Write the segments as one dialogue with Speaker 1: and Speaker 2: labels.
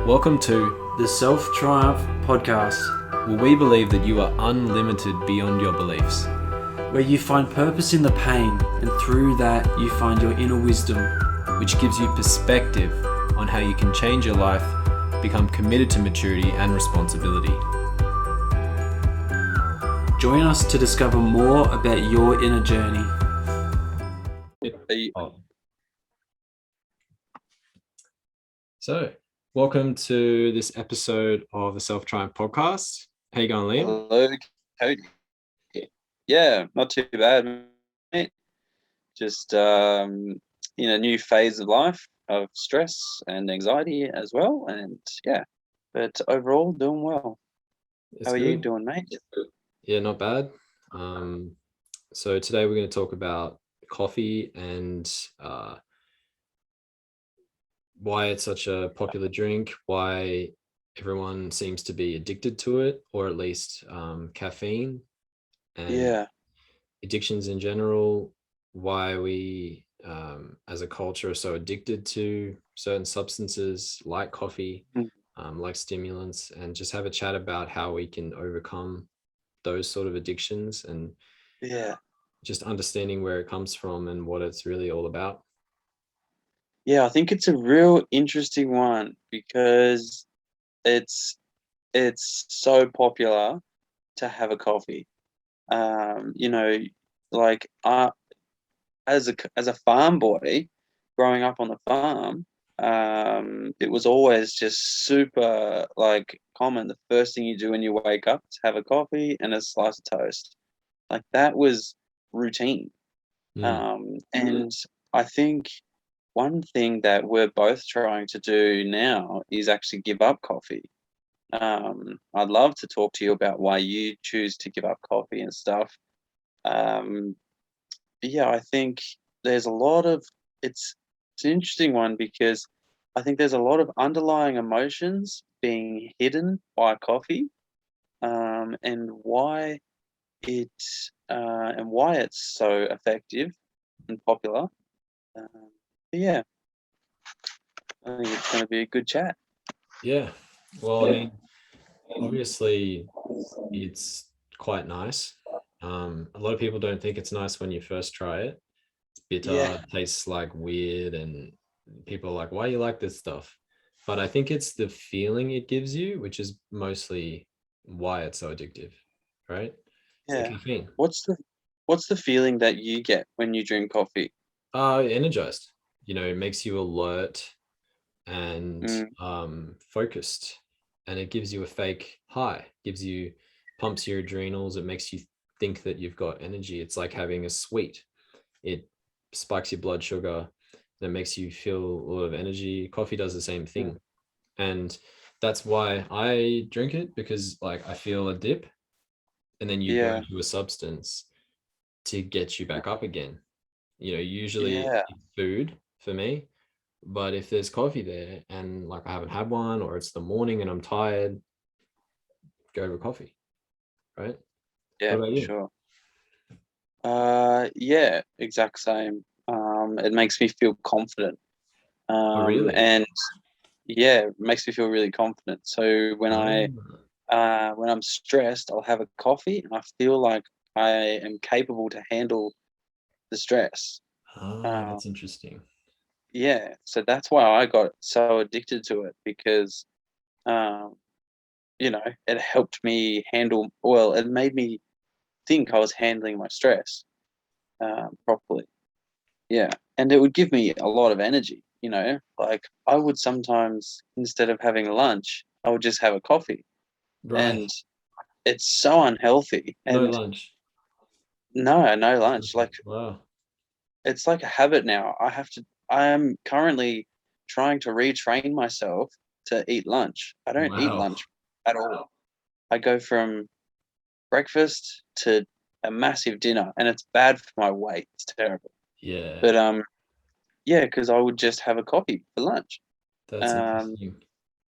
Speaker 1: Welcome to the Self Triumph Podcast, where we believe that you are unlimited beyond your beliefs.
Speaker 2: Where you find purpose in the pain, and through that you find your inner wisdom.
Speaker 1: Which gives you perspective on how you can change your life, become committed to maturity and responsibility.
Speaker 2: Join us to discover more about your inner journey.
Speaker 1: So, welcome to this episode of the Self Triumph Podcast. How you going, Liam?
Speaker 3: Hello, Cody. Yeah, not too bad, mate. Just in a new phase of life of stress and anxiety as well, and yeah, but overall doing well.
Speaker 1: It's
Speaker 3: How are
Speaker 1: good.
Speaker 3: you doing, mate?
Speaker 1: Yeah, not bad. So today we're going to talk about coffee and why it's such a popular drink, why everyone seems to be addicted to it, or at least caffeine, and
Speaker 3: Yeah,
Speaker 1: addictions in general, why we as a culture are so addicted to certain substances like coffee,
Speaker 3: Mm.
Speaker 1: like stimulants, and just have a chat about how we can overcome those sort of addictions and
Speaker 3: yeah,
Speaker 1: just understanding where it comes from and what it's really all about.
Speaker 3: yeah. I think it's a real interesting one because it's so popular to have a coffee. You know, like as a farm boy growing up on the farm, it was always just super like common. The first thing you do when you wake up is have a coffee and a slice of toast. Like that was routine. And I think one thing that we're both trying to do now is actually give up coffee. I'd love to talk to you about why you choose to give up coffee and stuff. Um, but yeah, I think there's a lot of it's an interesting one because I think there's a lot of underlying emotions being hidden by coffee, and it why it's so effective and popular. But yeah, I think it's going to be a good chat.
Speaker 1: Yeah. Well, I mean, obviously it's quite nice. A lot of people don't think it's nice when you first try it. It's bitter,
Speaker 3: Yeah,
Speaker 1: it tastes like weird, and people are like, why you like this stuff? But I think it's the feeling it gives you, which is mostly why it's so addictive, right? It's the
Speaker 3: yeah.
Speaker 1: caffeine.
Speaker 3: What's the feeling that you get when you drink coffee?
Speaker 1: Energized. It makes you alert and
Speaker 3: Mm,
Speaker 1: focused, and it gives you a fake high, pumps your adrenals. It makes you think that you've got energy. It's like having a sweet. It spikes your blood sugar, and it makes you feel a lot of energy. Coffee does the same
Speaker 3: mm,
Speaker 1: thing, and that's why I drink it, because like I feel a dip, and then you go
Speaker 3: yeah,
Speaker 1: to a substance to get you back up again. Usually
Speaker 3: yeah,
Speaker 1: it's food for me. But if there's coffee there and like I haven't had one, or it's the morning and I'm tired, go over coffee, right?
Speaker 3: yeah,
Speaker 1: What about
Speaker 3: for
Speaker 1: you?
Speaker 3: sure. Yeah, exact same. It makes me feel confident.
Speaker 1: Oh, really?
Speaker 3: And yeah, it makes me feel really confident. So
Speaker 1: Ah,
Speaker 3: when I'm stressed, I'll have a coffee and I feel like I am capable to handle the stress. Um,
Speaker 1: that's interesting.
Speaker 3: yeah, so that's why I got so addicted to it because um, it helped me handle, well, it made me think I was handling my stress properly. Yeah. And it would give me a lot of energy, like I would sometimes, instead of having lunch, I would just have a coffee.
Speaker 1: Right.
Speaker 3: And it's so unhealthy.
Speaker 1: No
Speaker 3: And
Speaker 1: lunch.
Speaker 3: no lunch. Like
Speaker 1: Wow.
Speaker 3: it's like a habit now. I am currently trying to retrain myself to eat lunch. I don't eat
Speaker 1: Wow.
Speaker 3: lunch at all. I go from breakfast to a massive dinner, and it's bad for my weight. It's terrible.
Speaker 1: Yeah,
Speaker 3: But yeah, because I would just have a coffee for lunch,
Speaker 1: that's
Speaker 3: um,
Speaker 1: interesting.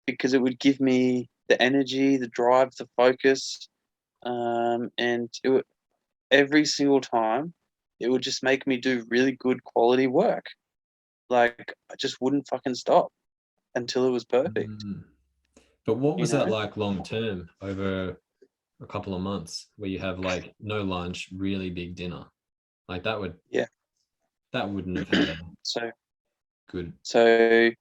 Speaker 3: because it would give me the energy, the drive, the focus, and every single time it would just make me do really good quality work. Like I just wouldn't fucking stop until it was perfect.
Speaker 1: But what
Speaker 3: you
Speaker 1: was that
Speaker 3: know?
Speaker 1: like long term over a couple of months where you have like no lunch, really big dinner? Like
Speaker 3: Yeah.
Speaker 1: that wouldn't have had a
Speaker 3: So
Speaker 1: good.
Speaker 3: so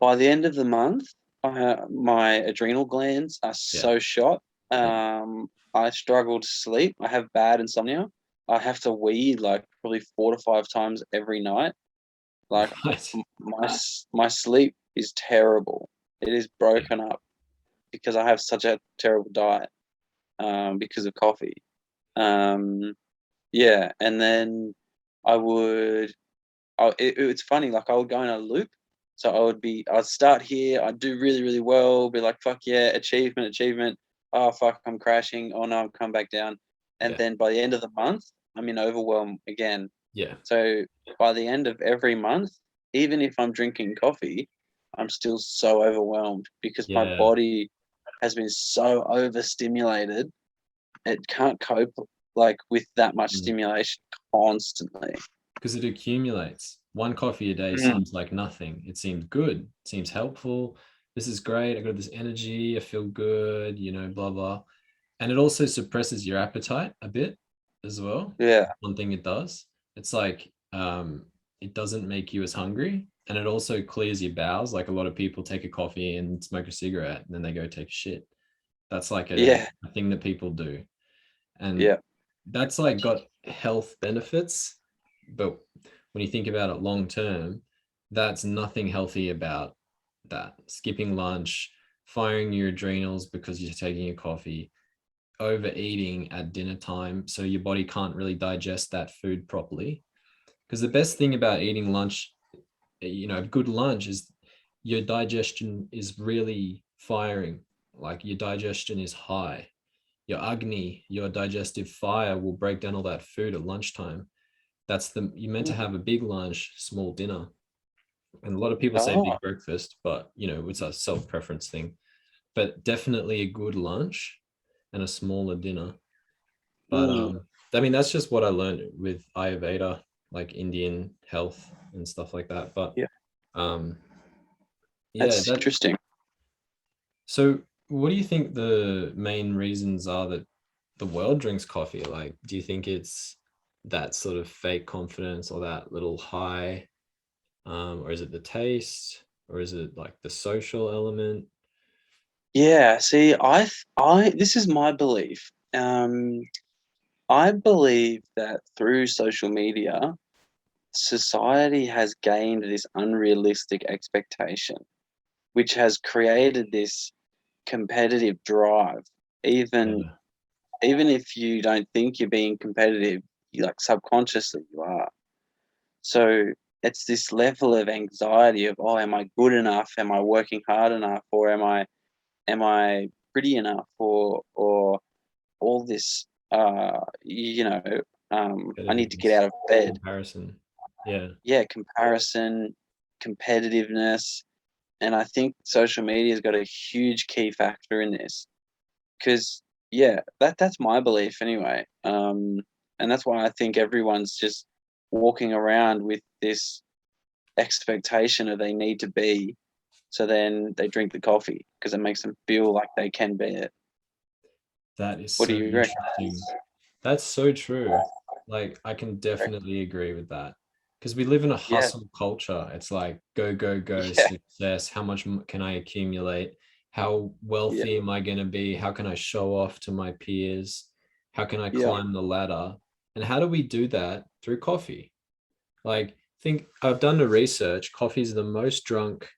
Speaker 3: by the end of the month, my adrenal glands are
Speaker 1: Yeah.
Speaker 3: so shot.
Speaker 1: Yeah.
Speaker 3: I struggle to sleep. I have bad insomnia. I have to wee like probably 4 to 5 times every night. Like
Speaker 1: Right.
Speaker 3: my sleep is terrible. It is
Speaker 1: Yeah.
Speaker 3: broken up because I have such a terrible diet because of coffee. Um, yeah, and then I would it's funny, like I would go in a loop. So I'd start here, I'd do really, really well, be like, fuck yeah, achievement, achievement. Oh, fuck, I'm crashing. Oh no, I'm come back down. And
Speaker 1: Yeah.
Speaker 3: then by the end of the month, I'm in overwhelm again.
Speaker 1: Yeah.
Speaker 3: So by the end of every month, even if I'm drinking coffee, I'm still so overwhelmed because my
Speaker 1: Yeah.
Speaker 3: body has been so overstimulated. It can't cope like with that much stimulation constantly.
Speaker 1: Because it accumulates. One coffee a day
Speaker 3: Mm,
Speaker 1: seems like nothing. It seems good, seems helpful. This is great. I got this energy. I feel good, blah, blah. And it also suppresses your appetite a bit as well.
Speaker 3: yeah.
Speaker 1: One thing it does. It's like it doesn't make you as hungry. And it also clears your bowels. Like a lot of people take a coffee and smoke a cigarette and then they go take a shit. That's like
Speaker 3: Yeah.
Speaker 1: a thing that people do. And
Speaker 3: Yeah.
Speaker 1: that's like got health benefits, but when you think about it long term, that's nothing healthy about that. Skipping lunch, firing your adrenals because you're taking a coffee, overeating at dinner time so your body can't really digest that food properly. Because the best thing about eating lunch, a good lunch is your digestion is really firing, like your digestion is high. Your agni, your digestive fire, will break down all that food at lunchtime. You're meant to
Speaker 3: Mm.
Speaker 1: have a big lunch, small dinner. And a lot of people say
Speaker 3: Oh.
Speaker 1: big breakfast, but it's a self-preference thing. But definitely a good lunch and a smaller dinner. But
Speaker 3: Mm.
Speaker 1: I mean that's just what I learned with Ayurveda, like Indian health and stuff like that. But
Speaker 3: Yeah.
Speaker 1: um yeah,
Speaker 3: That's
Speaker 1: that
Speaker 3: interesting.
Speaker 1: so what do you think the main reasons are that the world drinks coffee? Like, do you think it's that sort of fake confidence or that little high, or is it the taste, or is it like the social element?
Speaker 3: Yeah. See, this is my belief. I believe that through social media, society has gained this unrealistic expectation, which has created this competitive drive. Even
Speaker 1: Yeah,
Speaker 3: even if you don't think you're being competitive, you like subconsciously you are. So it's this level of anxiety of, oh, am I good enough? Am I working hard enough? Or am I pretty enough? Or all this I need to get
Speaker 1: competitiveness,
Speaker 3: out of bed.
Speaker 1: comparison. Yeah,
Speaker 3: Yeah, comparison, competitiveness. And I think social media's got a huge key factor in this. Because yeah, that's my belief anyway. And that's why I think everyone's just walking around with this expectation of they need to be. So then they drink the coffee because it makes them feel like they can be it.
Speaker 1: that is
Speaker 3: What do
Speaker 1: so
Speaker 3: you reckon?
Speaker 1: interesting. That's so true. Like, I can definitely agree with that because we live in a
Speaker 3: Yeah,
Speaker 1: hustle culture. It's like go, go, go,
Speaker 3: yeah,
Speaker 1: success. How much can I accumulate? How
Speaker 3: yeah,
Speaker 1: wealthy am I going to be? How can I show off to my peers? How can I
Speaker 3: yeah,
Speaker 1: climb the ladder? And how do we do that? Through coffee. Like, think I've done the research. Coffee is the most drunk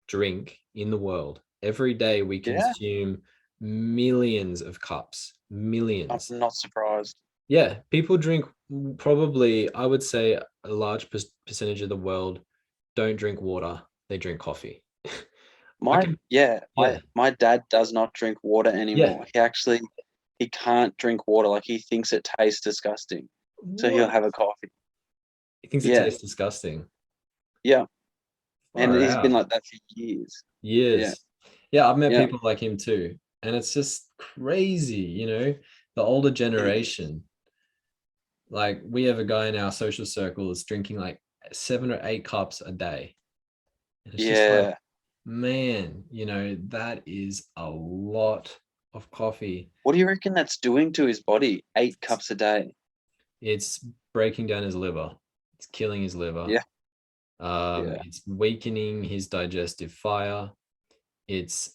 Speaker 1: drink in the world. Every day we
Speaker 3: yeah.
Speaker 1: consume millions of cups,
Speaker 3: I'm
Speaker 1: millions.
Speaker 3: not surprised.
Speaker 1: Yeah, people drink probably, I would say a large percentage of the world don't drink water, they drink coffee. I
Speaker 3: My
Speaker 1: can,
Speaker 3: yeah,
Speaker 1: yeah,
Speaker 3: my dad does not drink water
Speaker 1: yeah.
Speaker 3: anymore. He can't drink water. Like he thinks it tastes disgusting. So he'll
Speaker 1: What?
Speaker 3: have a coffee.
Speaker 1: He thinks it
Speaker 3: Yeah,
Speaker 1: tastes disgusting.
Speaker 3: yeah. And
Speaker 1: Far
Speaker 3: he's been
Speaker 1: out.
Speaker 3: like that for years. Yeah,
Speaker 1: Years. Yeah, I've met
Speaker 3: yeah,
Speaker 1: people like him too. And it's just crazy, the older
Speaker 3: mm,
Speaker 1: generation. Like we have a guy in our social circle that's drinking like 7 or 8 cups a day. And it's just like,
Speaker 3: yeah.
Speaker 1: Man, that is a lot of coffee.
Speaker 3: What do you reckon that's doing to his body? 8 cups a day.
Speaker 1: It's breaking down his liver. It's killing his liver.
Speaker 3: Yeah, yeah.
Speaker 1: It's weakening his digestive fire. It's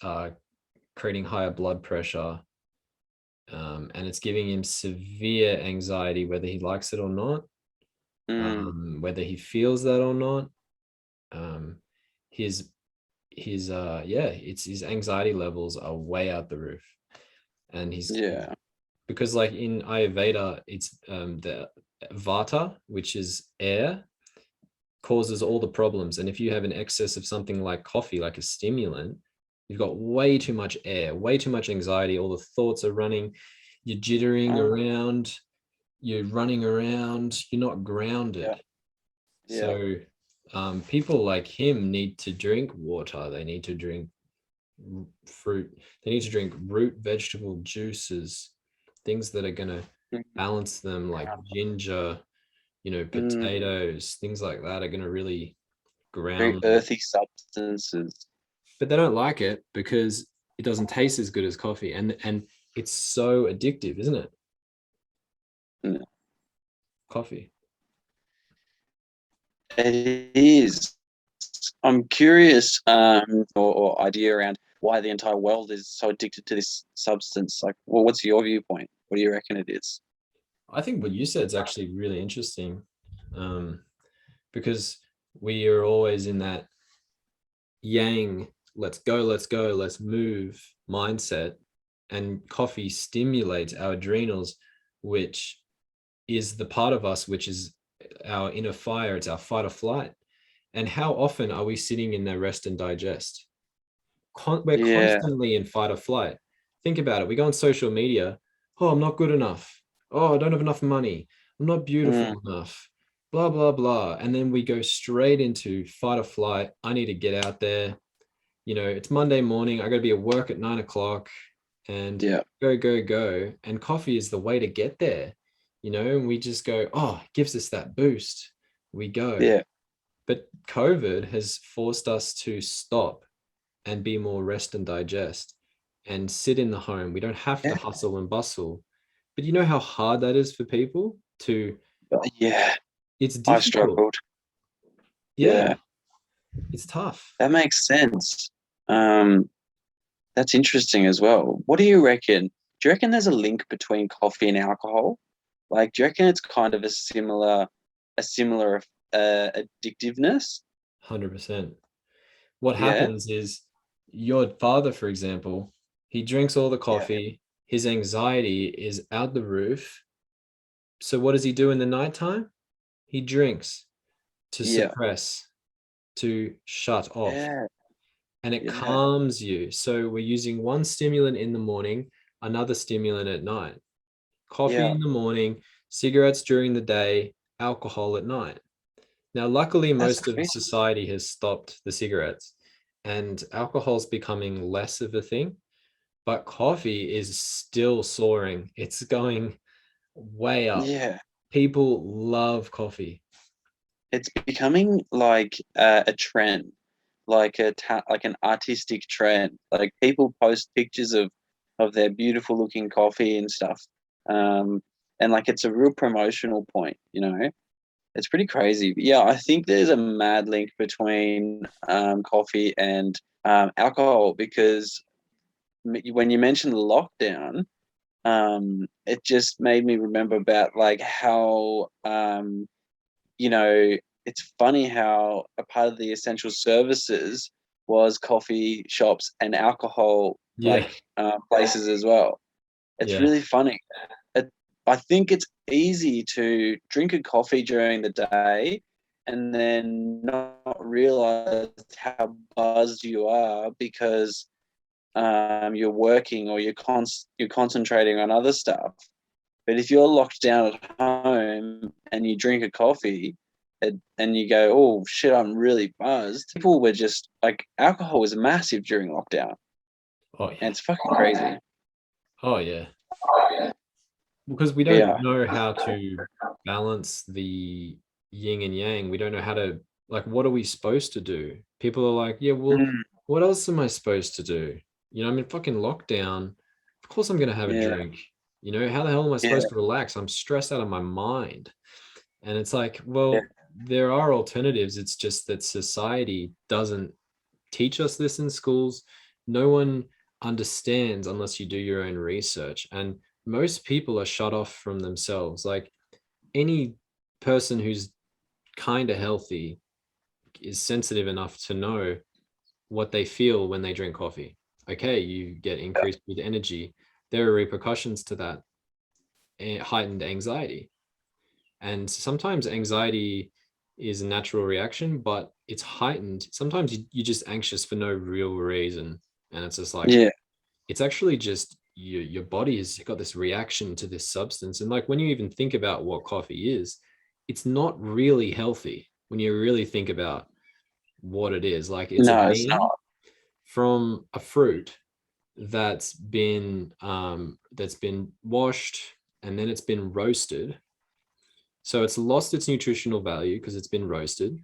Speaker 1: creating higher blood pressure. And it's giving him severe anxiety, whether he likes it or not,
Speaker 3: Mm,
Speaker 1: whether he feels that or not. Um, his it's his anxiety levels are way out the roof, and he's
Speaker 3: yeah.
Speaker 1: because like in Ayurveda, it's the vata, which is air, causes all the problems. And if you have an excess of something like coffee, like a stimulant, you've got way too much air, way too much anxiety. All the thoughts are running, you're jittering
Speaker 3: Oh,
Speaker 1: around, you're running around, you're not
Speaker 3: yeah,
Speaker 1: grounded.
Speaker 3: yeah.
Speaker 1: So people like him need to drink water. They need to drink fruit. They need to drink root vegetable juices, things that are going to balance them, like ginger,
Speaker 3: Mm,
Speaker 1: potatoes, things like that are going to really
Speaker 3: very
Speaker 1: ground them.
Speaker 3: earthy substances.
Speaker 1: But they don't like it because it doesn't taste as good as coffee, and it's so addictive, isn't it?
Speaker 3: Mm,
Speaker 1: Coffee.
Speaker 3: it is. I'm curious, or idea around why the entire world is so addicted to this substance. Like, well, what's your viewpoint? What do you reckon it is?
Speaker 1: I think what you said is actually really interesting, um, because we are always in that yang, let's go, let's move mindset. And coffee stimulates our adrenals, which is the part of us which is our inner fire. It's our fight or flight. And how often are we sitting in the rest and digest? We're
Speaker 3: Yeah.
Speaker 1: constantly in fight or flight. Think about it. We go on social media. Oh, I'm not good enough. Oh, I don't have enough money. I'm not
Speaker 3: Mm,
Speaker 1: beautiful enough. Blah, blah, blah. And then we go straight into fight or flight. I need to get out there. It's Monday morning. I got to be at work at 9 o'clock and
Speaker 3: yeah.
Speaker 1: go, go, go. And coffee is the way to get there. And we just go, oh, it gives us that boost. We go.
Speaker 3: Yeah.
Speaker 1: But COVID has forced us to stop and be more rest and digest and sit in the home. We don't have to
Speaker 3: Yeah.
Speaker 1: hustle and bustle. But you know how hard that is for people to,
Speaker 3: Yeah.
Speaker 1: it's
Speaker 3: I
Speaker 1: difficult.
Speaker 3: struggled.
Speaker 1: Yeah,
Speaker 3: Yeah.
Speaker 1: it's tough.
Speaker 3: That makes sense. Um, that's interesting as well. What do you reckon? Do you reckon there's a link between coffee and alcohol? Like, do you reckon it's kind of a similar addictiveness?
Speaker 1: 100%. What
Speaker 3: Yeah.
Speaker 1: happens is your father, for example, he drinks all the
Speaker 3: Yeah.
Speaker 1: coffee, his anxiety is out the roof. So what does he do in the nighttime? He drinks to
Speaker 3: Yeah.
Speaker 1: suppress, to shut off,
Speaker 3: Yeah.
Speaker 1: and it
Speaker 3: Yeah.
Speaker 1: calms you. So we're using one stimulant in the morning, another stimulant at night. Coffee
Speaker 3: Yeah.
Speaker 1: in the morning, cigarettes during the day, alcohol at night. Now, luckily,
Speaker 3: That's
Speaker 1: most of
Speaker 3: crazy.
Speaker 1: society has stopped the cigarettes and alcohol's becoming less of a thing, but coffee is still soaring. It's going way up.
Speaker 3: Yeah.
Speaker 1: People love coffee.
Speaker 3: It's becoming like a trend, like like an artistic trend. Like people post pictures of their beautiful looking coffee and stuff. Um, and like it's a real promotional point, you know. It's pretty crazy. But yeah, I think there's a mad link between coffee and alcohol because when you mentioned the lockdown, it just made me remember about like how you know, it's funny how a part of the essential services was coffee shops and alcohol
Speaker 1: Yeah,
Speaker 3: like places as well. It's
Speaker 1: yeah.
Speaker 3: really funny. It, I think it's easy to drink a coffee during the day and then not realize how buzzed you are because you're working or you're concentrating on other stuff. But if you're locked down at home and you drink a coffee and you go, oh shit, I'm really buzzed. People were just like, alcohol was massive during lockdown,
Speaker 1: Oh,
Speaker 3: and
Speaker 1: yeah.
Speaker 3: it's fucking crazy.
Speaker 1: Oh, yeah. Because we don't
Speaker 3: Yeah.
Speaker 1: know how to balance the yin and yang. We don't know how to, like, what are we supposed to do? People are like, yeah, well,
Speaker 3: Mm.
Speaker 1: what else am I supposed to do? I'm in fucking lockdown. Of course I'm gonna have a
Speaker 3: Yeah,
Speaker 1: drink. How the hell am I
Speaker 3: yeah,
Speaker 1: supposed to relax? I'm stressed out of my mind. And it's like,
Speaker 3: yeah.
Speaker 1: well, there are alternatives. It's just that society doesn't teach us this in schools. No one understands unless you do your own research. And most people are shut off from themselves. Like any person who's kind of healthy is sensitive enough to know what they feel when they drink coffee. Okay, you get increased with energy. There are repercussions to that, heightened anxiety. And sometimes anxiety is a natural reaction, but it's heightened. Sometimes you're just anxious for no real reason. And it's just like,
Speaker 3: Yeah.
Speaker 1: it's actually just your body has got this reaction to this substance. And like when you even think about what coffee is, it's not really healthy when you really think about what it is. Like it's a
Speaker 3: No, it's
Speaker 1: bean
Speaker 3: not.
Speaker 1: from a fruit that's been washed and then it's been roasted. So it's lost its nutritional value because it's been roasted.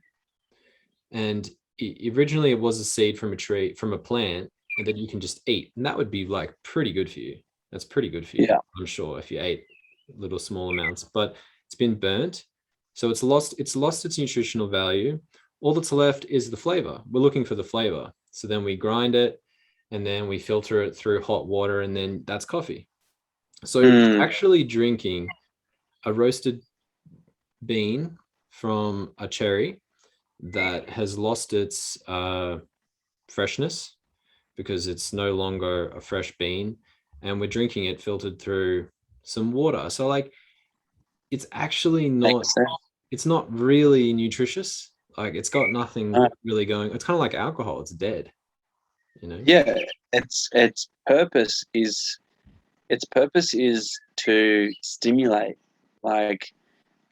Speaker 1: And originally it was a seed from a tree, from a plant, and that you can just eat. And that would be like pretty good for you. That's pretty good for you,
Speaker 3: Yeah.
Speaker 1: I'm sure, if you ate little small amounts. But it's been burnt. So it's lost its nutritional value. All that's left is the flavor. We're looking for the flavor. So then we grind it and then we filter it through hot water, and then that's coffee. So
Speaker 3: Mm,
Speaker 1: actually drinking a roasted bean from a cherry that has lost its freshness because it's no longer a fresh bean, and we're drinking it filtered through some water. So like it's actually not
Speaker 3: makes sense.
Speaker 1: it's not really nutritious. Like it's got nothing
Speaker 3: Uh,
Speaker 1: really going. It's kind of like alcohol. It's dead, you know?
Speaker 3: yeah, its purpose is to stimulate. Like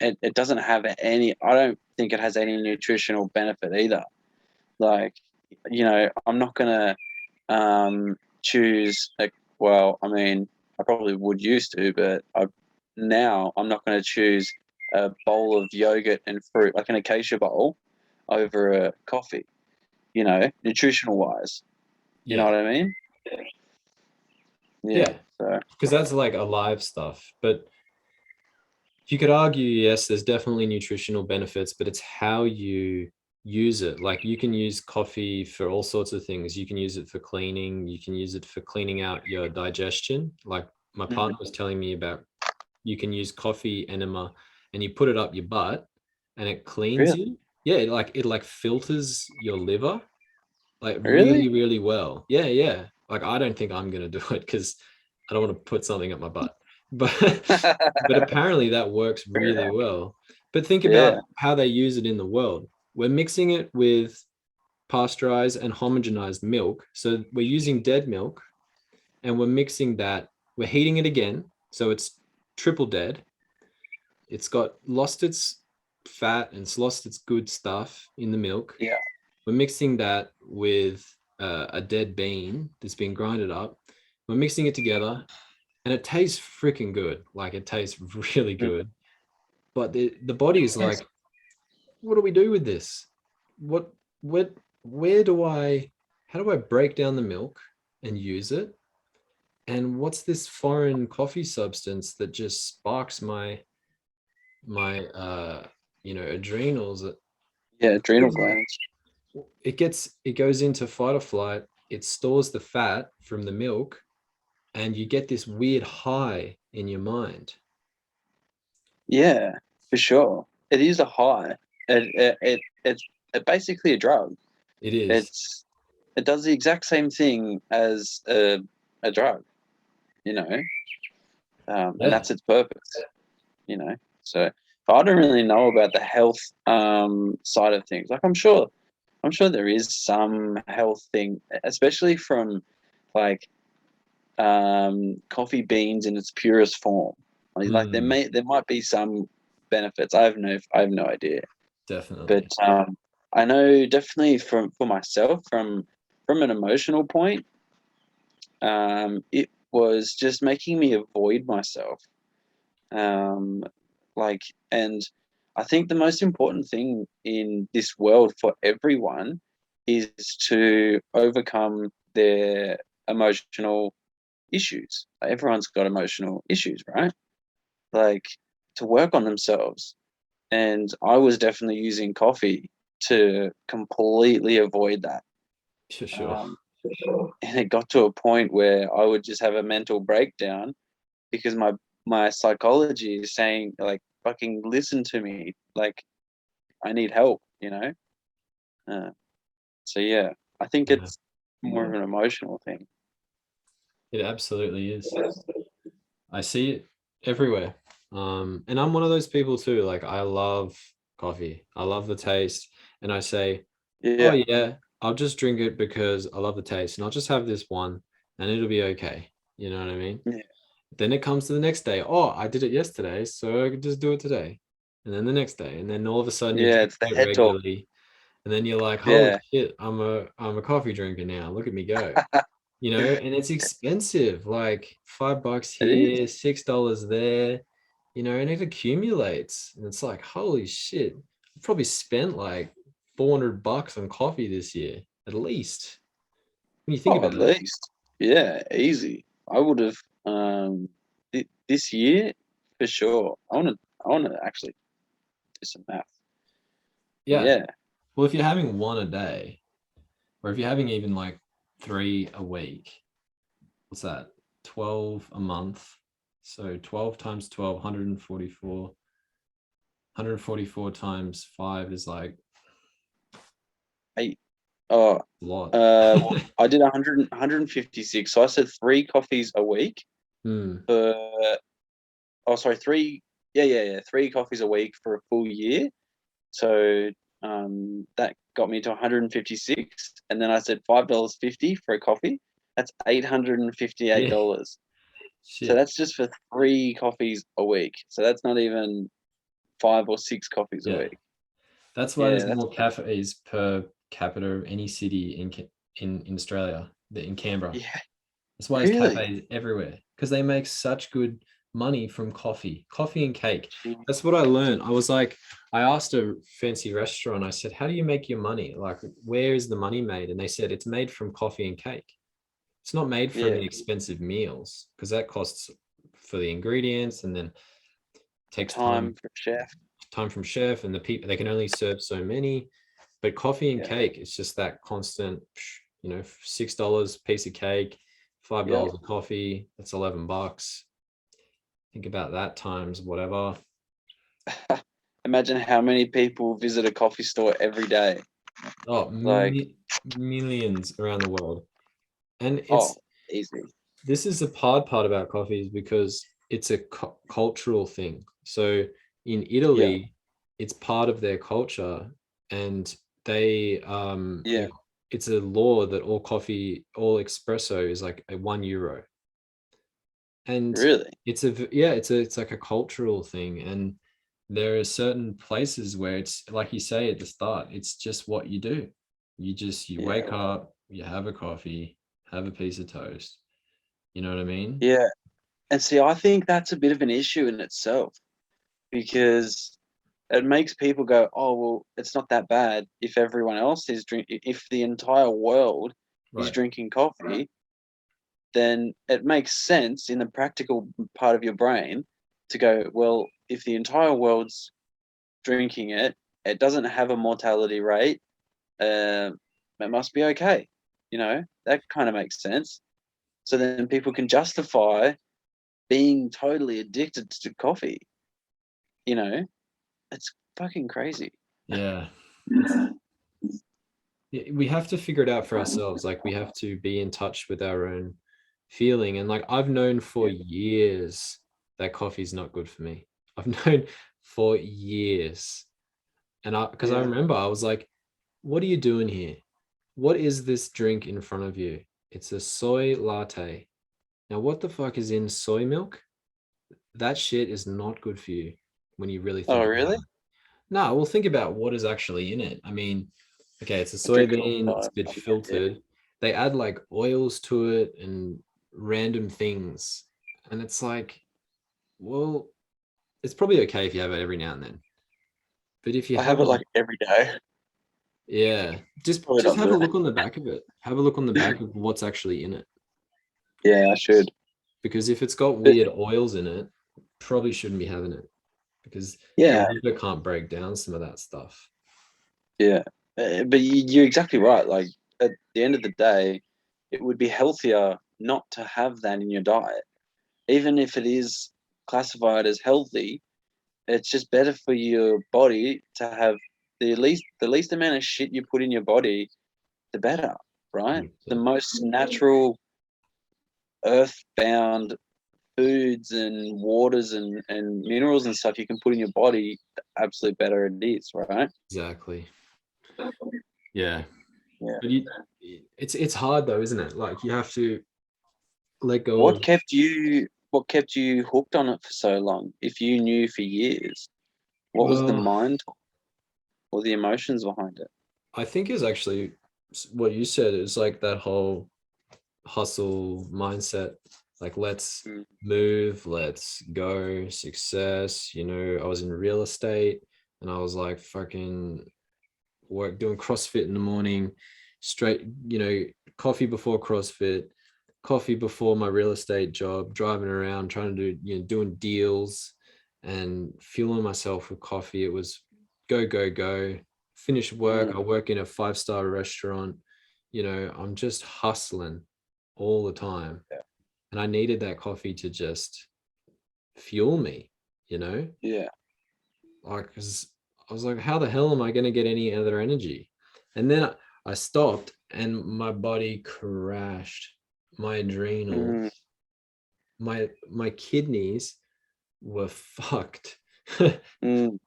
Speaker 3: it doesn't have any. I don't think it has any nutritional benefit either. Like, I'm not gonna choose like. Well, I mean, I probably would used to, but now I'm not gonna choose a bowl of yogurt and fruit, like an acacia bowl, over a coffee. Nutritional wise. You know
Speaker 1: Yeah.
Speaker 3: what I mean? Yeah.
Speaker 1: Yeah.
Speaker 3: So
Speaker 1: Because that's like alive stuff. But you could argue, yes, there's definitely nutritional benefits, but it's how you use it. Like you can use coffee for all sorts of things. You can use it for cleaning, you can use it for cleaning out your digestion. Like my partner
Speaker 3: mhm.
Speaker 1: was telling me about, you can use coffee enema and you put it up your butt and it cleans
Speaker 3: Really,
Speaker 1: you. Yeah, it like filters your liver like
Speaker 3: really,
Speaker 1: really, really well. Yeah, yeah. Like I don't think I'm gonna do it because I don't want to put something up my butt. But but apparently that works really well. But think
Speaker 3: yeah,
Speaker 1: about how they use it in the world. We're mixing it with pasteurized and homogenized milk. So we're using dead milk and we're mixing that, we're heating it again. So it's triple dead. It's got lost its fat and it's lost its good stuff in the milk.
Speaker 3: yeah.
Speaker 1: We're mixing that with a dead bean that's been grinded up. We're mixing it together, and it tastes freaking good. Like it tastes really
Speaker 3: Mm.
Speaker 1: good. But the body is
Speaker 3: Yes.
Speaker 1: like, what do we do with this? What where where do I how do I break down the milk and use it? And what's this foreign coffee substance that just sparks my adrenals?
Speaker 3: Yeah, adrenal glands.
Speaker 1: It goes into fight or flight. It stores the fat from the milk, and you get this weird high in your mind.
Speaker 3: Yeah, for sure. It is a high. It's basically a drug.
Speaker 1: It is.
Speaker 3: It's it does the exact same thing as a drug, you know, and
Speaker 1: Yeah,
Speaker 3: that's its purpose, So I don't really know about the health side of things. Like I'm sure there is some health thing, especially from like coffee beans in its purest form. Like there
Speaker 1: mm,
Speaker 3: might be some benefits. I have no idea, but
Speaker 1: definitely.
Speaker 3: I know definitely for myself from an emotional point, it was just making me avoid myself. Um, like, and I think the most important thing in this world for everyone is to overcome their emotional issues. Everyone's got emotional issues, right? Like to work on themselves. And I was definitely using coffee to completely avoid that.
Speaker 1: For sure.
Speaker 3: Um, and it got to a point where I would just have a mental breakdown because my psychology is saying like fucking listen to me, like I need help, you know. Uh, so yeah, I think
Speaker 1: Yeah,
Speaker 3: it's more of an emotional thing.
Speaker 1: it absolutely is. I see it everywhere. And I'm one of those people too. Like I love coffee. I love the taste. And I say, oh
Speaker 3: Yeah,
Speaker 1: yeah, I'll just drink it because I love the taste and I'll just have this one and it'll be okay. You know what I mean?
Speaker 3: yeah,
Speaker 1: Then it comes to the next day. Oh, I did it yesterday, so I could just do it today. And then the next day. And then all of a sudden you're
Speaker 3: yeah. It's
Speaker 1: drinking
Speaker 3: the
Speaker 1: it
Speaker 3: head talk.
Speaker 1: regularly. And then you're like, holy
Speaker 3: Yeah,
Speaker 1: shit, I'm a coffee drinker now. Look at me go. And it's expensive, like $5
Speaker 3: it is.
Speaker 1: here, $6 there, and it accumulates. And it's like, holy shit, I probably spent like $400 on coffee this year, at least. When you think
Speaker 3: Oh, at
Speaker 1: about it.
Speaker 3: least. Yeah, easy. I would have this year for sure. I want to actually do some math.
Speaker 1: Yeah.
Speaker 3: Yeah,
Speaker 1: Well, if you're having one a day, or if you're having even like three a week, what's that? 12 a month. So 12 times 12, 144. 144 times 5 is like
Speaker 3: I oh
Speaker 1: a lot.
Speaker 3: uh I did 156. So I said three coffees a week
Speaker 1: Hmm.
Speaker 3: for oh sorry, three yeah, three coffees a week for a full year. So that got me to 156. And then I said $5.50 for a coffee. That's
Speaker 1: Yeah.
Speaker 3: $858. So
Speaker 1: Shit.
Speaker 3: that's just for three coffees a week. So that's not even five or six coffees a
Speaker 1: Yeah.
Speaker 3: week.
Speaker 1: That's why
Speaker 3: Yeah,
Speaker 1: there's
Speaker 3: that's
Speaker 1: more cafes per capita of any city in Australia, in Canberra.
Speaker 3: yeah,
Speaker 1: That's why there's
Speaker 3: really.
Speaker 1: cafes everywhere because they make such good money from coffee and cake. That's what I learned. I asked a fancy restaurant, I said, how do you make your money? Like, where is the money made? And they said, it's made from coffee and cake. It's not made from
Speaker 3: Yeah,
Speaker 1: the expensive meals because that costs for the ingredients and then takes
Speaker 3: time for chef.
Speaker 1: time from chef and the people they can only serve so many. But coffee and
Speaker 3: Yeah,
Speaker 1: cake, it's just that constant, $6 piece of cake, five
Speaker 3: yeah.
Speaker 1: dollars of coffee, that's $11. Think about that times whatever.
Speaker 3: Imagine how many people visit a coffee store every day.
Speaker 1: Oh,
Speaker 3: Like,
Speaker 1: millions around the world. And
Speaker 3: oh, easy.
Speaker 1: this is the hard part about coffee is because it's a cultural thing. So in
Speaker 3: Yeah,
Speaker 1: Italy, it's part of their culture, and they
Speaker 3: yeah.
Speaker 1: it's a law that all espresso is like a €1, and
Speaker 3: Really,
Speaker 1: it's like a cultural thing, and there are certain places where it's like you say at the start, it's just what you do. You
Speaker 3: yeah,
Speaker 1: wake up, you have a coffee, have a piece of toast. You know what I mean?
Speaker 3: yeah. And see, I think that's a bit of an issue in itself because it makes people go, "Oh, well, it's not that bad if everyone else is if the entire world is
Speaker 1: Right.
Speaker 3: drinking coffee, then it makes sense in the practical part of your brain to go, well, if the entire world's drinking it, it doesn't have a mortality rate, uh, it must be okay." That kind of makes sense. So then people can justify being totally addicted to coffee. You know, it's fucking crazy.
Speaker 1: Yeah. It's we have to figure it out for ourselves. Like we have to be in touch with our own feeling. And like I've known for
Speaker 3: Yeah.
Speaker 1: years that coffee's not good for me. I've known for years. And because I
Speaker 3: Yeah.
Speaker 1: remember I was like, what are you doing here? What is this drink in front of you? It's a soy latte. Now, what the fuck is in soy milk? That shit is not good for you when you really
Speaker 3: Oh,
Speaker 1: think about
Speaker 3: really?
Speaker 1: it. No, well, think about what is actually in it. I mean, okay, it's a
Speaker 3: I drink it all
Speaker 1: soybean,
Speaker 3: the
Speaker 1: it's
Speaker 3: time.
Speaker 1: a bit
Speaker 3: Yeah.
Speaker 1: filtered. They add like oils to it and random things. And it's like, well, it's probably okay if you have it every now and then. But if you
Speaker 3: I have
Speaker 1: have
Speaker 3: it
Speaker 1: like,
Speaker 3: like every day.
Speaker 1: Yeah. Just
Speaker 3: Probably
Speaker 1: just
Speaker 3: not
Speaker 1: have a
Speaker 3: doing
Speaker 1: look on the back of it. Have a look on the back of what's actually in it.
Speaker 3: it. Yeah, I should.
Speaker 1: Because if it's got
Speaker 3: But
Speaker 1: weird oils in it, probably shouldn't be having it. Because your
Speaker 3: yeah,
Speaker 1: liver can't break down some of that stuff.
Speaker 3: yeah. But you're exactly right. Like at the end of the day, it would be healthier not to have that in your diet, even if it is classified as healthy. It's just better for your body to have the least amount of shit you put in your body, the better, right? The
Speaker 1: 100%.
Speaker 3: most natural, earthbound foods and waters and minerals and stuff you can put in your body, the absolute better it is, right?
Speaker 1: Exactly. Yeah.
Speaker 3: Yeah.
Speaker 1: But it's hard though, isn't it? Like you have to let go
Speaker 3: What
Speaker 1: of.
Speaker 3: kept you what kept you hooked on it for so long? If you knew for years, what was the
Speaker 1: Well,
Speaker 3: mind or the emotions behind it?
Speaker 1: I think is actually what you said is like that whole hustle mindset. Like let's
Speaker 3: Mm,
Speaker 1: move, let's go, success. I was in real estate and I was like fucking work doing CrossFit in the morning, straight, coffee before CrossFit, coffee before my real estate job, driving around trying to do, doing deals and fueling myself with coffee. It was go, go, go. Finish work.
Speaker 3: mm,
Speaker 1: I work in a five-star restaurant. I'm just hustling all the time.
Speaker 3: yeah,
Speaker 1: And I needed that coffee to just fuel me, you know?
Speaker 3: yeah.
Speaker 1: Like, 'cause I was like, how the hell am I going to get any other energy? And then I stopped and my body crashed. My
Speaker 3: Mm,
Speaker 1: adrenals, my kidneys were fucked.
Speaker 3: mm.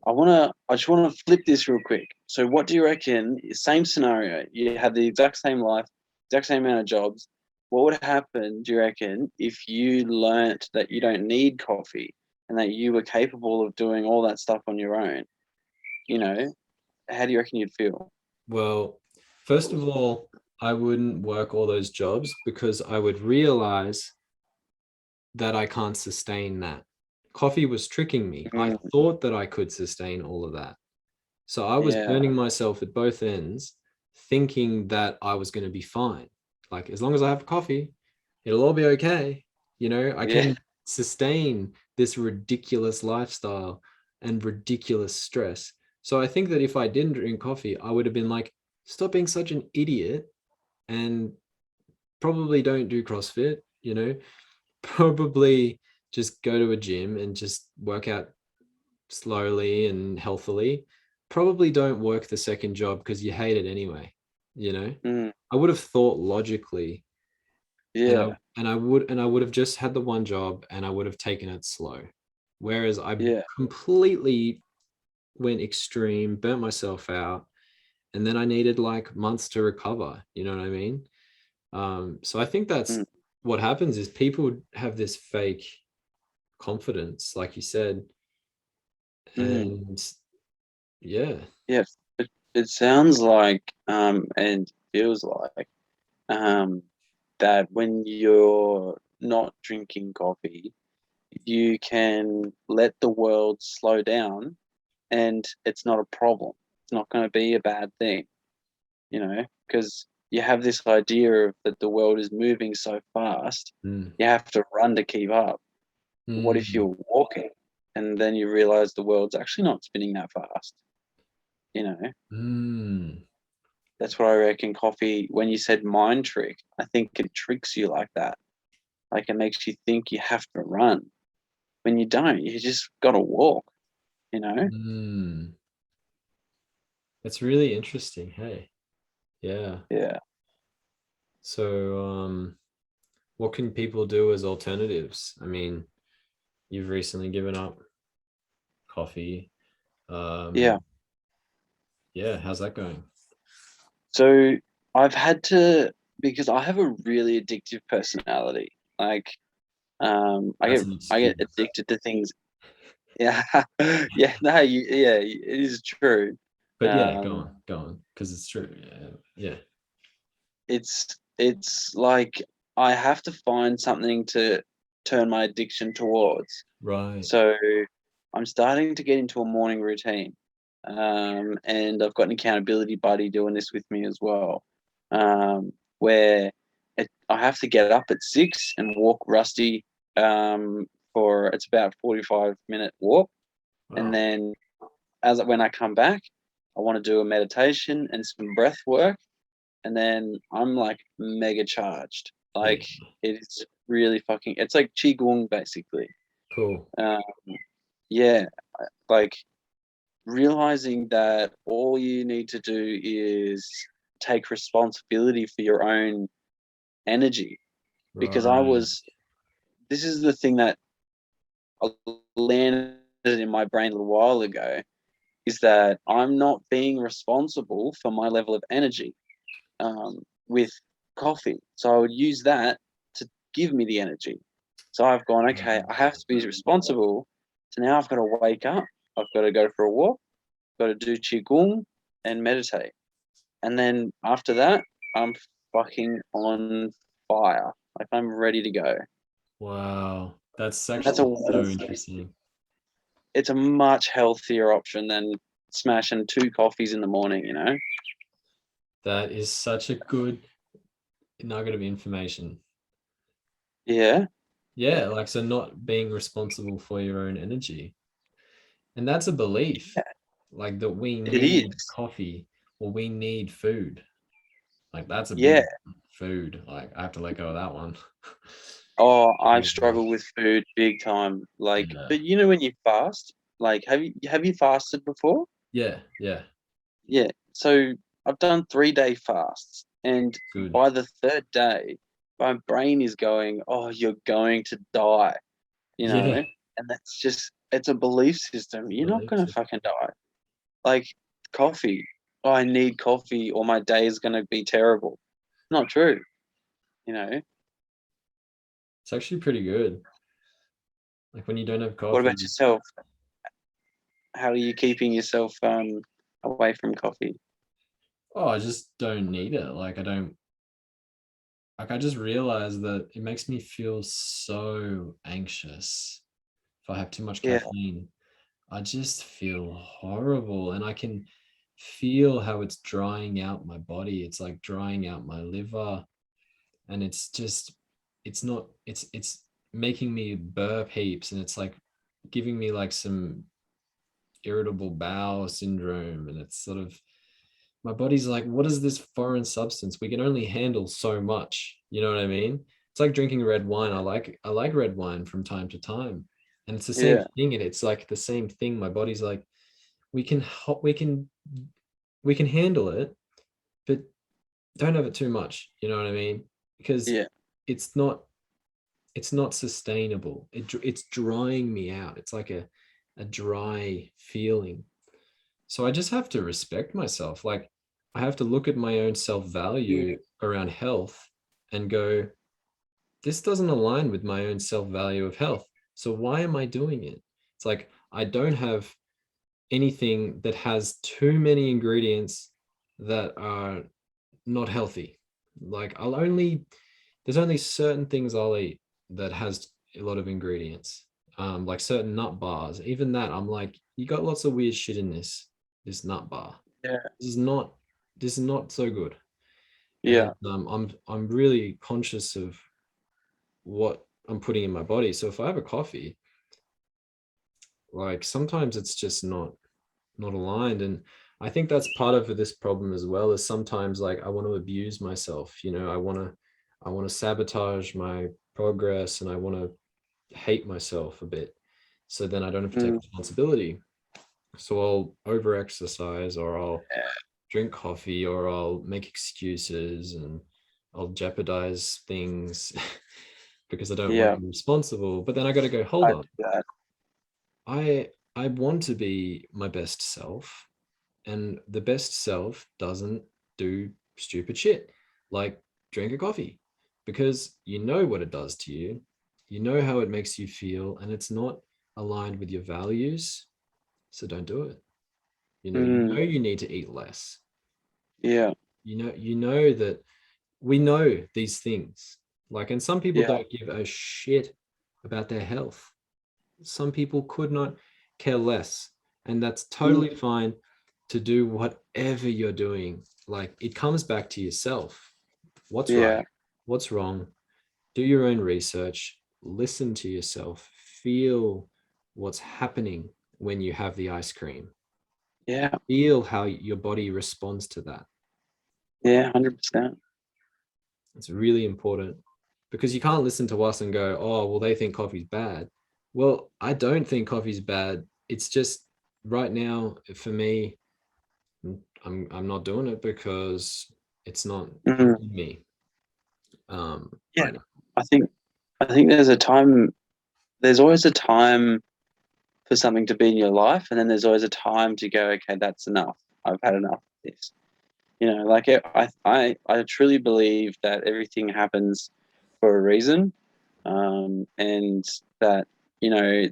Speaker 3: I just wanna flip this real quick. So what do you reckon, same scenario, you have the exact same life, exact same amount of jobs. What would happen, do you reckon, if you learnt that you don't need coffee and that you were capable of doing all that stuff on your own? You know, how do you reckon you'd feel?
Speaker 1: Well, first of all, I wouldn't work all those jobs because I would realize that I can't sustain that. Coffee was tricking me. I
Speaker 3: Mm,
Speaker 1: thought that I could sustain all of that. So I was
Speaker 3: yeah,
Speaker 1: burning myself at both ends, thinking that I was going to be fine. Like, as long as I have coffee, it'll all be okay. I
Speaker 3: yeah,
Speaker 1: can sustain this ridiculous lifestyle and ridiculous stress. So I think that if I didn't drink coffee, I would have been like, stop being such an idiot and probably don't do CrossFit, probably just go to a gym and just work out slowly and healthily. Probably don't work the second job because you hate it anyway. You know,
Speaker 3: mm,
Speaker 1: I would have thought logically, and I
Speaker 3: yeah,
Speaker 1: and I would have just had the one job and I would have taken it slow. Whereas I
Speaker 3: yeah,
Speaker 1: completely went extreme, burnt myself out, and then I needed like months to recover. You know what I mean? So I think that's
Speaker 3: mm,
Speaker 1: what happens is people have this fake confidence, like you said,
Speaker 3: mm,
Speaker 1: and yeah.
Speaker 3: yeah. It sounds like, and feels like, um, that when you're not drinking coffee, you can let the world slow down and it's not a problem. It's not going to be a bad thing, because you have this idea of that the world is moving so fast,
Speaker 1: Mm.
Speaker 3: you have to run to keep up. What if
Speaker 1: Mm.
Speaker 3: you're walking and then you realize the world's actually not spinning that fast? You know,
Speaker 1: Mm.
Speaker 3: that's what I reckon coffee, when you said mind trick, I think it tricks you like that. Like it makes you think you have to run when you don't. You just got to walk, you know?
Speaker 1: Mm. That's really interesting. Hey. Yeah.
Speaker 3: Yeah.
Speaker 1: So, what can people do as alternatives? I mean, you've recently given up coffee.
Speaker 3: Yeah.
Speaker 1: Yeah, how's that going?
Speaker 3: So I've had to, because I have a really addictive personality. Like, I
Speaker 1: That's
Speaker 3: get
Speaker 1: an
Speaker 3: I get
Speaker 1: excuse.
Speaker 3: addicted to things. Yeah, yeah, no, yeah, it is true.
Speaker 1: But yeah,
Speaker 3: Um,
Speaker 1: go on, because it's true. Yeah, yeah.
Speaker 3: it's like I have to find something to turn my addiction towards.
Speaker 1: Right.
Speaker 3: So I'm starting to get into a morning routine. and I've got an accountability buddy doing this with me as well, where I have to get up at 6 and walk Rusty for it's about 45-minute walk, and
Speaker 1: Wow.
Speaker 3: then when I come back, I want to do a meditation and some breath work, and then I'm like mega charged.
Speaker 1: Yeah.
Speaker 3: Like it's really fucking. It's like qigong basically.
Speaker 1: Cool.
Speaker 3: Um, yeah, like realizing that all you need to do is take responsibility for your own energy. Because
Speaker 1: Right.
Speaker 3: this is the thing that landed in my brain a little while ago, is that I'm not being responsible for my level of energy with coffee. So I would use that to give me the energy. So I've gone, okay, I have to be responsible. So now I've got to wake up. I've got to go for a walk. Got to do qigong and meditate. And then after that, I'm fucking on fire. Like I'm ready to go.
Speaker 1: Wow. That's
Speaker 3: And
Speaker 1: actually so interesting.
Speaker 3: it's a much healthier option than smashing 2 coffees in the morning, you know?
Speaker 1: That is such a good nugget of information.
Speaker 3: Yeah.
Speaker 1: Yeah, like so not being responsible for your own energy. And that's a belief, like that we
Speaker 3: It
Speaker 1: need
Speaker 3: is.
Speaker 1: coffee or we need food. Like that's a
Speaker 3: Yeah.
Speaker 1: big food. Like I have to let go of that one.
Speaker 3: Oh, I
Speaker 1: Yeah.
Speaker 3: struggle with food big time. Like,
Speaker 1: Yeah.
Speaker 3: but you know when you fast, like have you fasted before?
Speaker 1: Yeah. Yeah.
Speaker 3: Yeah. So I've done 3-day fasts, and
Speaker 1: Good.
Speaker 3: by the third day, my brain is going, "Oh, you're going to die," you
Speaker 1: Yeah.
Speaker 3: know, and that's just it's a belief system. You're not
Speaker 1: Belief
Speaker 3: gonna
Speaker 1: system.
Speaker 3: fucking die. Like coffee. Oh, I need coffee, or my day is gonna be terrible. Not true, you know.
Speaker 1: It's actually pretty good. Like when you don't have
Speaker 3: What
Speaker 1: coffee,
Speaker 3: about yourself? How are you keeping yourself away from coffee?
Speaker 1: oh, I just don't need it. Like I just realized that it makes me feel so anxious if I have too much
Speaker 3: Yeah,
Speaker 1: caffeine. I just feel horrible and I can feel how it's drying out my body. It's like drying out my liver and it's just it's making me burp heaps and it's like giving me like some irritable bowel syndrome and it's sort of my body's like, what is this foreign substance? We can only handle so much. You know what I mean? It's like drinking red wine. I like red wine from time to time. And it's the same
Speaker 3: yeah,
Speaker 1: thing. And it's like the same thing. My body's like, we can we can handle it, but don't have it too much. You know what I mean? Because
Speaker 3: yeah.
Speaker 1: it's not it's not sustainable. It's drying me out. It's like a dry feeling. So I just have to respect myself. Like I have to look at my own self-value around health and go, this doesn't align with my own self-value of health. So why am I doing it? It's like I don't have anything that has too many ingredients that are not healthy. Like there's only certain things I'll eat that has a lot of ingredients. Like certain nut bars. Even that, I'm like, you got lots of weird shit in this nut bar.
Speaker 3: Yeah,
Speaker 1: This is not this is not so good. And
Speaker 3: yeah.
Speaker 1: I'm really conscious of what I'm putting in my body. So if I have a coffee, like sometimes it's just not aligned. And I think that's part of this problem as well, is sometimes like I want to abuse myself, I want to sabotage my progress and I want to hate myself a bit. So then I don't have to take
Speaker 3: Mm,
Speaker 1: responsibility. So I'll over exercise or I'll
Speaker 3: yeah,
Speaker 1: drink coffee or I'll make excuses and I'll jeopardize things because I don't want
Speaker 3: yeah.
Speaker 1: to be responsible. But then I got to go, hold
Speaker 3: I
Speaker 1: on.
Speaker 3: do that.
Speaker 1: I want to be my best self, and the best self doesn't do stupid shit like drink a coffee because you know what it does to you. You know how it makes you feel, and it's not aligned with your values. So don't do it. You know
Speaker 3: Mm,
Speaker 1: you need to eat less.
Speaker 3: yeah,
Speaker 1: You know that we know these things. Like, and some people
Speaker 3: yeah.
Speaker 1: don't give a shit about their health. Some people could not care less, and that's
Speaker 3: Mm,
Speaker 1: totally fine. to do whatever you're doing. Like, it comes back to yourself. What's
Speaker 3: Yeah.
Speaker 1: right? What's wrong? Do your own research, listen to yourself, feel what's happening when you have the ice cream,
Speaker 3: Yeah.
Speaker 1: feel how your body responds to that.
Speaker 3: Yeah. 100%.
Speaker 1: It's really important, because you can't listen to us and go, oh, well, they think coffee's bad. Well, I don't think coffee's bad. It's just right now for me, I'm not doing it because it's not
Speaker 3: Mm.
Speaker 1: in me
Speaker 3: Yeah.
Speaker 1: right now.
Speaker 3: I think I think there's always a time for something to be in your life, and then there's always a time to go, okay, that's enough. I've had enough of this. Like I truly believe that everything happens for a reason, and that you know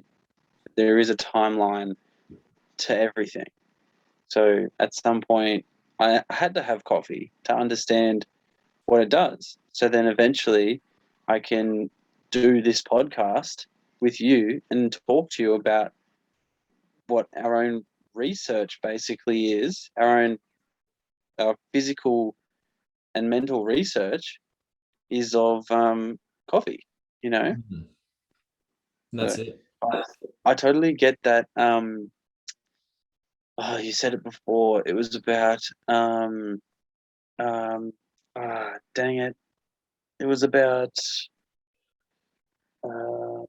Speaker 3: there is a timeline to everything. So at some point, I had to have coffee to understand what it does. So then eventually, I can do this podcast with you and talk to you about what our own research basically is, our physical and mental research is of coffee. You know,
Speaker 1: Mhm. That's
Speaker 3: so
Speaker 1: it.
Speaker 3: I totally get that. Oh, you said it before. It was about um, dang it. It was about uh,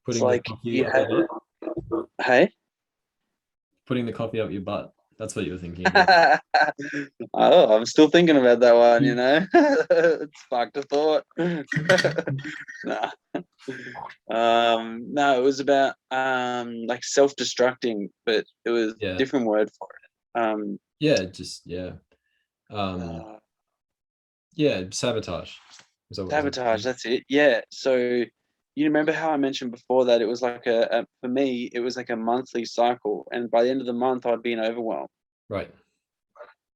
Speaker 3: it's
Speaker 1: Putting the
Speaker 3: like
Speaker 1: coffee
Speaker 3: you
Speaker 1: up
Speaker 3: had.
Speaker 1: your butt.
Speaker 3: Hey.
Speaker 1: Putting the coffee up your butt. That's what you were thinking about.
Speaker 3: Oh, I'm still thinking about that one, you know. It's fucked a thought. Nah. No, it was about like self-destructing, but it was a
Speaker 1: Yeah.
Speaker 3: different word for it.
Speaker 1: Yeah. Just, yeah. Um,
Speaker 3: Uh,
Speaker 1: yeah. Sabotage. Is that what you
Speaker 3: Sabotage, that's it. Yeah. So you remember how I mentioned before that it was like for me, it was like a monthly cycle, and by the end of the month, I'd be in overwhelm.
Speaker 1: Right.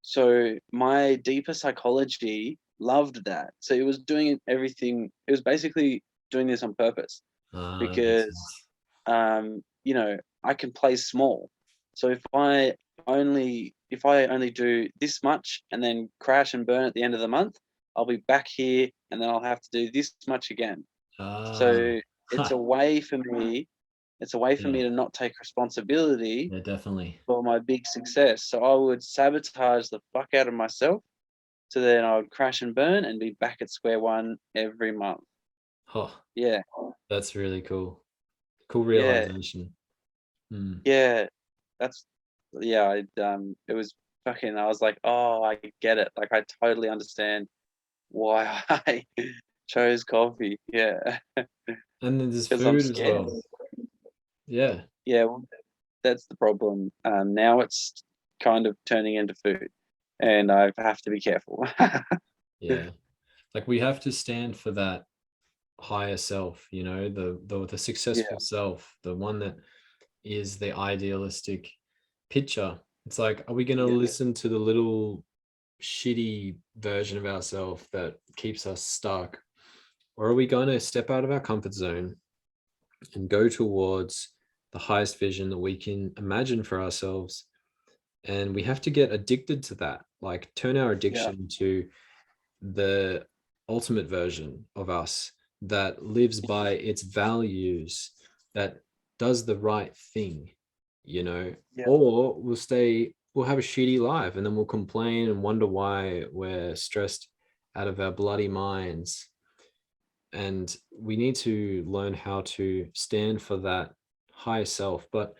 Speaker 3: So my deeper psychology loved that. So it was doing everything. It was basically doing this on purpose
Speaker 1: That makes
Speaker 3: because,
Speaker 1: sense.
Speaker 3: I can play small. So if I only do this much and then crash and burn at the end of the month, I'll be back here and then I'll have to do this much again.
Speaker 1: Ah,
Speaker 3: So it's a way for me. It's a way for
Speaker 1: yeah.
Speaker 3: me to not take responsibility
Speaker 1: Yeah, definitely.
Speaker 3: for my big success. So I would sabotage the fuck out of myself. So then I would crash and burn and be back at square one every month.
Speaker 1: Oh,
Speaker 3: Yeah,
Speaker 1: that's really cool. Cool
Speaker 3: yeah,
Speaker 1: realization. Hmm.
Speaker 3: yeah. That's yeah. It was fucking. I was like, oh, I get it. Like I totally understand why I chose coffee. Yeah,
Speaker 1: And then there's
Speaker 3: because I'm
Speaker 1: food as
Speaker 3: scared.
Speaker 1: well. Yeah.
Speaker 3: Yeah, well, that's the problem. Now it's kind of turning into food, and I have to be careful.
Speaker 1: Yeah. Like, we have to stand for that higher self, the
Speaker 3: Yeah,
Speaker 1: successful self, the one that is the idealistic picture. It's like, are we going to
Speaker 3: yeah,
Speaker 1: listen to the little shitty version of ourselves that keeps us stuck? Or are we going to step out of our comfort zone and go towards the highest vision that we can imagine for ourselves? And we have to get addicted to that, like turn our
Speaker 3: yeah,
Speaker 1: addiction to the ultimate version of us that lives by its values, that does the right thing,
Speaker 3: yeah,
Speaker 1: or we'll have a shitty life and then we'll complain and wonder why we're stressed out of our bloody minds. And we need to learn how to stand for that higher self. But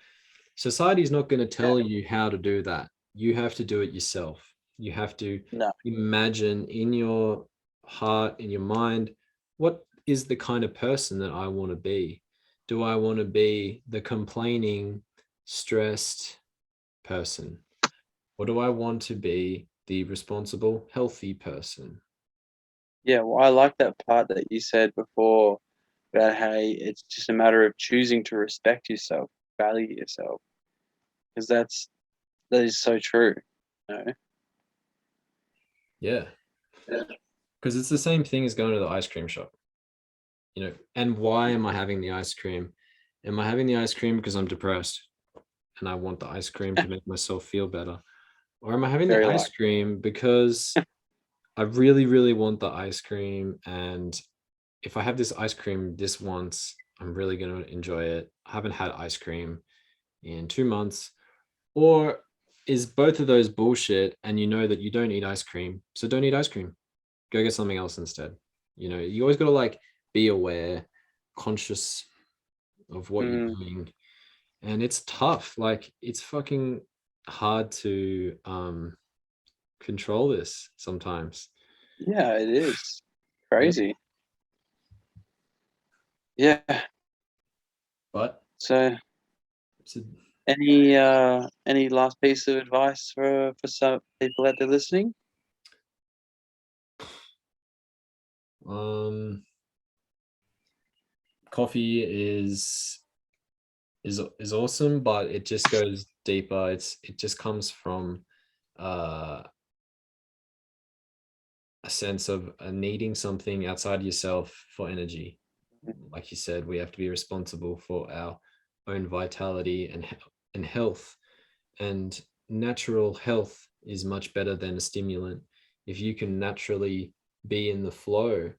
Speaker 1: society is not going to
Speaker 3: yeah.
Speaker 1: tell you how to do that. You have to do it yourself. You have to
Speaker 3: No,
Speaker 1: imagine in your heart, in your mind, what is the kind of person that I want to be? Do I want to be the complaining, stressed person? Or do I want to be the responsible, healthy person?
Speaker 3: yeah. Well, I like that part that you said before about how it's just a matter of choosing to respect yourself, value yourself, because that is so true. You know?
Speaker 1: Yeah. Because it's the same thing as going to the ice cream shop, and why am I having the ice cream? Am I having the ice cream because I'm depressed? and I want the ice cream to make myself feel better? Or am I having the
Speaker 3: Very
Speaker 1: ice
Speaker 3: like.
Speaker 1: cream because I really, really want the ice cream, and if I have this ice cream this once, I'm really gonna enjoy it. I haven't had ice cream in 2 months. Or is both of those bullshit and you know that you don't eat ice cream, so don't eat ice cream. Go get something else instead. You always gotta like be aware, conscious of what you're
Speaker 3: Mm,
Speaker 1: doing. And it's tough. Like it's fucking hard to control this sometimes.
Speaker 3: yeah, it is
Speaker 1: Yeah.
Speaker 3: crazy. Yeah.
Speaker 1: But
Speaker 3: So,
Speaker 1: it's a,
Speaker 3: any last piece of advice for some people out there listening?
Speaker 1: um coffee is awesome, but it just goes deeper. It just comes from uh a sense of needing something outside yourself for energy. Like you said, we have to be responsible for our own vitality and health. And natural health is much better than a stimulant. If you can naturally be in the flow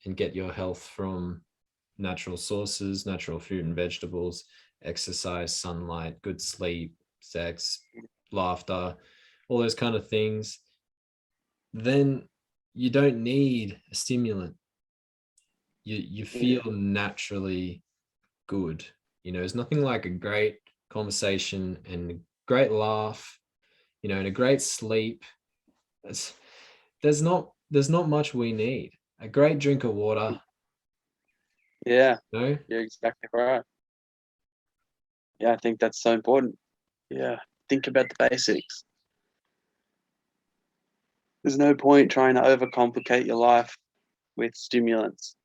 Speaker 1: and get your health from natural sources, natural fruit and vegetables, exercise, sunlight, good sleep, sex, laughter, all those kind of things, then you don't need a stimulant. You
Speaker 3: Yeah,
Speaker 1: feel naturally good. There's nothing like a great conversation and a great laugh, and a great sleep. It's, there's not much we need. A great drink of water,
Speaker 3: yeah,
Speaker 1: you know?
Speaker 3: you're exactly right. Yeah, I think that's so important. Yeah, think about the basics. There's no point trying to overcomplicate your life with stimulants.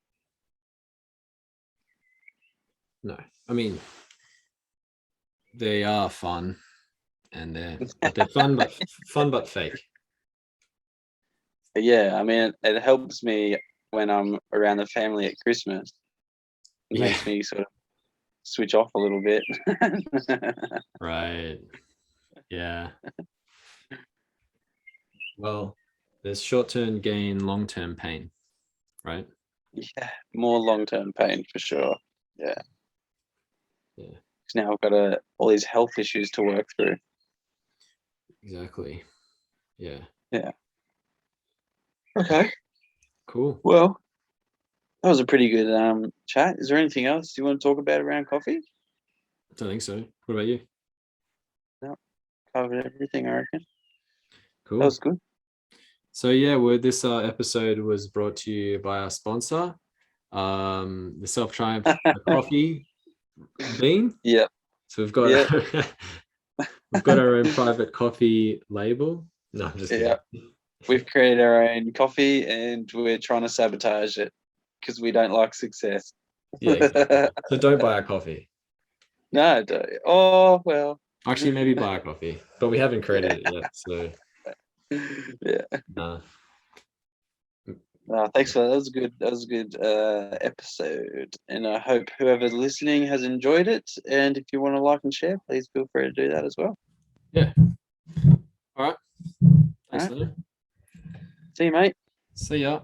Speaker 1: No. I mean, they are fun and they're fun but fake.
Speaker 3: But yeah, I mean, it helps me when I'm around the family at Christmas. It
Speaker 1: Yeah.
Speaker 3: makes me sort of switch off a little bit.
Speaker 1: Right. Yeah. Well, there's short-term gain, long-term pain, right?
Speaker 3: Yeah, more long-term pain for sure. Yeah,
Speaker 1: Yeah,
Speaker 3: 'cause now I've got all these health issues to work through.
Speaker 1: exactly. Yeah.
Speaker 3: Yeah. Okay.
Speaker 1: Cool.
Speaker 3: Well, that was a pretty good chat. Is there anything else you want to talk about around coffee?
Speaker 1: Don't think so. What about you?
Speaker 3: No, covered everything, I reckon. That
Speaker 1: Cool.
Speaker 3: was good.
Speaker 1: So yeah, this episode was brought to you by our sponsor, the Self Triumph Coffee Bean.
Speaker 3: Yeah,
Speaker 1: So we've got
Speaker 3: yeah,
Speaker 1: we've got our own private coffee label. No, I'm just
Speaker 3: yeah.
Speaker 1: kidding.
Speaker 3: We've created our own coffee and we're trying to sabotage it because we don't like success.
Speaker 1: Yeah, exactly. So don't buy our coffee.
Speaker 3: No, oh well.
Speaker 1: Actually, maybe buy our coffee, but we haven't
Speaker 3: Yeah,
Speaker 1: created it yet. So
Speaker 3: yeah.
Speaker 1: nah.
Speaker 3: No, thanks for that. That was a good. That was a good episode, and I hope whoever's listening has enjoyed it. And if you want to like and share, please feel free to do that as well.
Speaker 1: Yeah. All right.
Speaker 3: All
Speaker 1: Thanks,
Speaker 3: right.
Speaker 1: Lena.
Speaker 3: See you, mate.
Speaker 1: See ya.